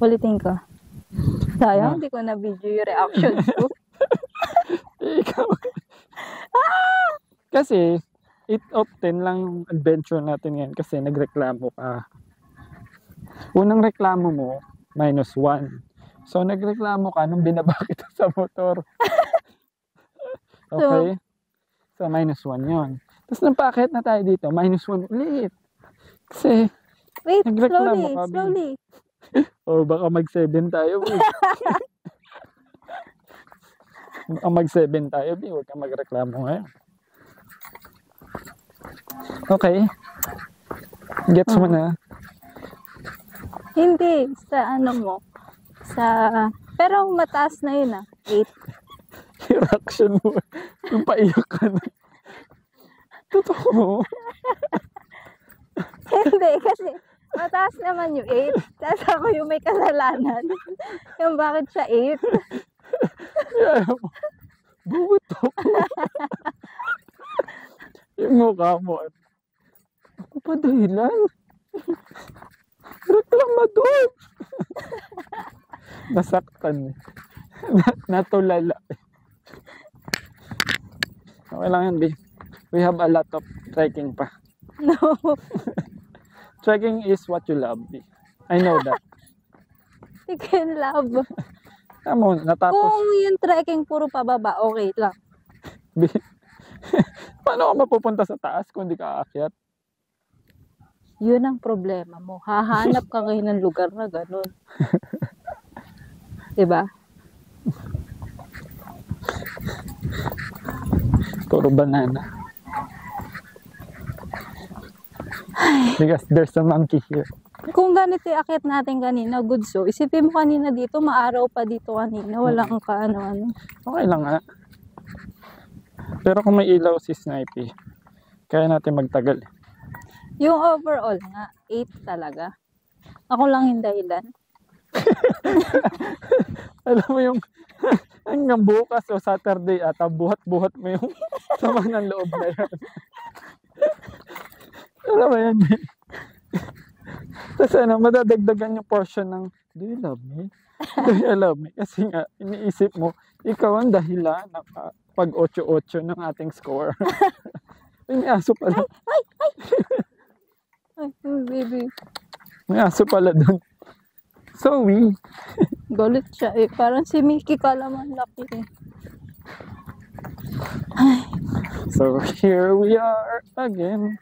Ulitin ko. Sayang, hindi ko na video yung reaction ko. Ikaw. Kasi, 8 of 10 lang yung adventure natin ngayon kasi nagreklamo ka. Unang reklamo mo, -1. So, nagreklamo ka nung binaba kita sa motor. Okay? So, -1 yun. Tapos nung paakyat na tayo dito, -1 ulit. Kasi, Wait, nagreklamo ka. slowly. O, baka mag-7 tayo. Baka mag-7 tayo, huwag kang magreklamo ngayon. Okay. Gets mo na? Hindi, sa ano mo. Pero mataas na yun 8. Reaction mo. Yung paiyak ka na. Totoo. Hindi, kasi mataas naman yung 8. Tapos ako yung may kasalanan. Yung bakit siya 8. Yeah, buwit ako. Yung mukha mo. Ako pa dahilan. Reklamador. Nasaktan. Natulala. Okay lang yun, B. We have a lot of trekking pa. No. Trekking is what you love, B. I know that. You can love. Mo, natapos. Kung yung trekking puro pababa, okay lang. B. Paano ka mapupunta sa taas kung di ka aakyat? Yun ang problema mo. Hahanap ka ngayon ng lugar na ganun. Diba? Puro banana. Because there's a monkey here. Kung ganito yung akyat natin kanina, good so. Isipin mo kanina dito, maaraw pa dito kanina. Walang kaano-ano. Okay lang nga. Pero kung may ilaw si Snipey, kaya natin magtagal. Yung overall nga, 8 talaga. Ako lang yung dahilan. Alam mo yung hanggang bukas o Saturday ata, buhat-buhat mo yung sama ng loob na yan. Alam mo yan. Tapos madadagdagan yung portion ng, do you love me? Do you love me? Kasi nga, iniisip mo, ikaw ang dahilan ng pag 8-8 ng ating score. May aso pala. Ay, baby. May aso pala doon. Zoe. Galit siya eh. Parang si Mickey Kalaman laki eh. So here we are again.